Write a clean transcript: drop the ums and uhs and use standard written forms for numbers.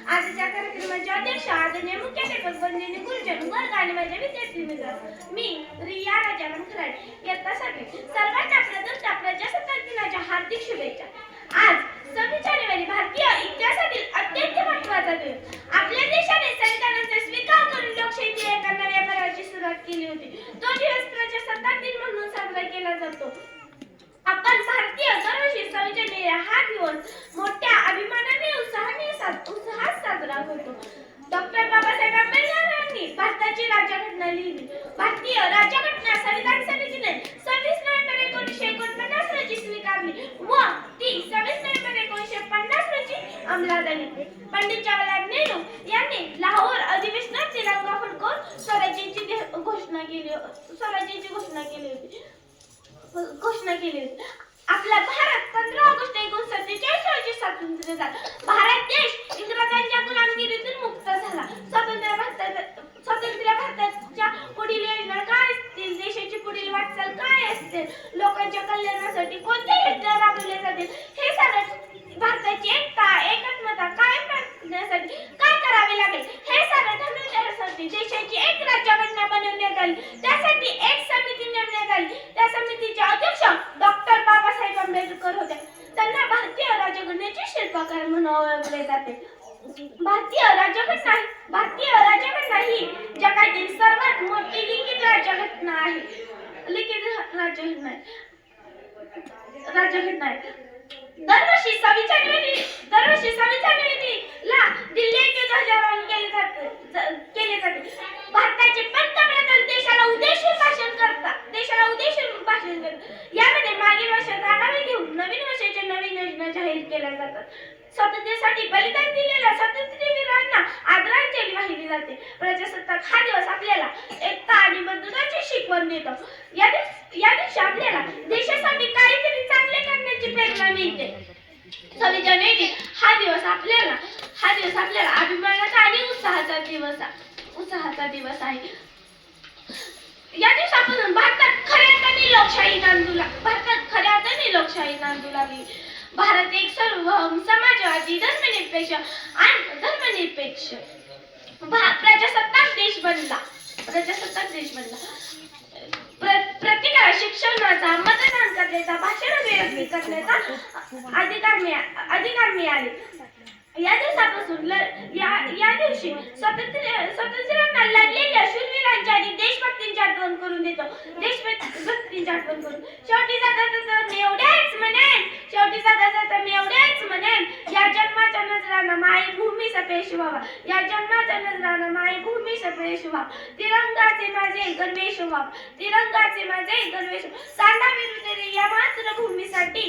आजच्या कार्यक्रमाचे अध्यक्ष आदरणीय मुख्याध्यापक वंदनीय गुरुजन वर्ग आणि माझ्या विद्यार्थी मित्र मी रिया राजाराम खराडे इयत्ता 7वी सर्वांना प्रथमतः प्रजासत्ताक दिनाच्या हार्दिक शुभेच्छा। आज 26 जानेवारी भारतीय इतिहासातील अत्यंत महत्त्वाचा दिवस। आपल्या देशाने संविधानाचा स्वीकार करून लोकशाहीच्या एका नव्या पर्वाची सुरुवात केली होती। तो दिवस प्रजासत्ताक दिन म्हणून साजरा केला जातो। आपण भारतीय दरवर्षी 26 जानेवारी हा दिवस मोठ्या अभिमानाने उत्साहात साजरा करतो। डॉक्टर बाबासाहेब आंबेडकर यांनी भारताची राज्यघटना लिहिली। भारतीय राज्यघटना संविधान समितीने 26 नोव्हेंबर 1949 रोजी स्वीकारली व ती 26 नोव्हेंबर 1950 रोजी अंमलात आली। पंडित जवाहरलाल नेहरू यांनी लाहोर अधिवेशनात तिरंगा फडकवून स्वराज्याची घोषणा केली होती। आपला भारत 15 ऑगस्ट 1947 रोजी स्वातंत्र्य झाला। भारत देश इंग्रजांच्या गुलामगिरीतून मुक्त झाला। स्वतंत्र भारताच्या पुढील योजना काय असतील, देशाची पुढील वाटचाल काय असते, लोकांच्या कल्याणासाठी कोणते योजना राबवल्या जातील, हे सारं भारताची एकता एकात्मता कायम राखण्यासाठी काय करावे लागेल हे सारं ठरवण्यासाठी देशाची एक राज्यघटना बनवण्यात आली। त्यासाठी एक समिती नेमण्यात आली। त्या समितीचे अध्यक्ष डॉक्टर बाबासाहेब आंबेडकर होते। त्यांना भारतीय राज्यघटनेचे शिल्पकार म्हणून ओळखले जाते। भारतीय राज्यघटना ही जगातील सर्वात मोठी लिखित राज्यघटना आहे। दरवर्षी 26 जानेवारीला दिल्ली येथे ध्वजारोहण केले जाते। भारताचे पंतप्रधान देशाला उद्देशून भाषण करतात। यामध्ये मागील वर्षाचा आढावा घेऊन नवीन वर्षाच्या नवीन योजना जाहीर केल्या जातात। स्वातंत्र्यासाठी बलिदान दिलेल्या स्वातंत्र्यवीरांना आदरांजली वाहिली जाते। प्रजासत्ताक हा दिवस आपल्याला एकता आणि बंधुत्वाची शिकवण देतो। या दिवशी आपल्याला देशासाठी काहीतरी चांगले करण्याची प्रेरणा मिळते। 26 जानेवारी हा दिवस आपल्याला अभिमानाचा आणि उत्साहाचा दिवस आहे। या दिवसापासून भारतात खऱ्या अर्थाने लोकशाही नांदू लागली। भारत एक सार्वभौम समाजवादी धर्मनिरपेक्ष प्रजासत्ताक देश बनला। प्रत्येकाला शिक्षणाचा, मतदान करण्याचा, भाषण अभिव्यक्ती करण्याचा अधिकार मिळाले। या दिवशी स्वातंत्र्याला लढलेल्या शूरवीरांची आणि देशभक्तींची आठवण करून देतो। शेवटी जाता मी एवढेच म्हणेन, या जन्माच्या नजरानं मायभूमी सपेश व्हावा, तिरंगाचे माझे गणवेश व्हावा, सांडा विरुद्ध या मातृभूमीसाठी,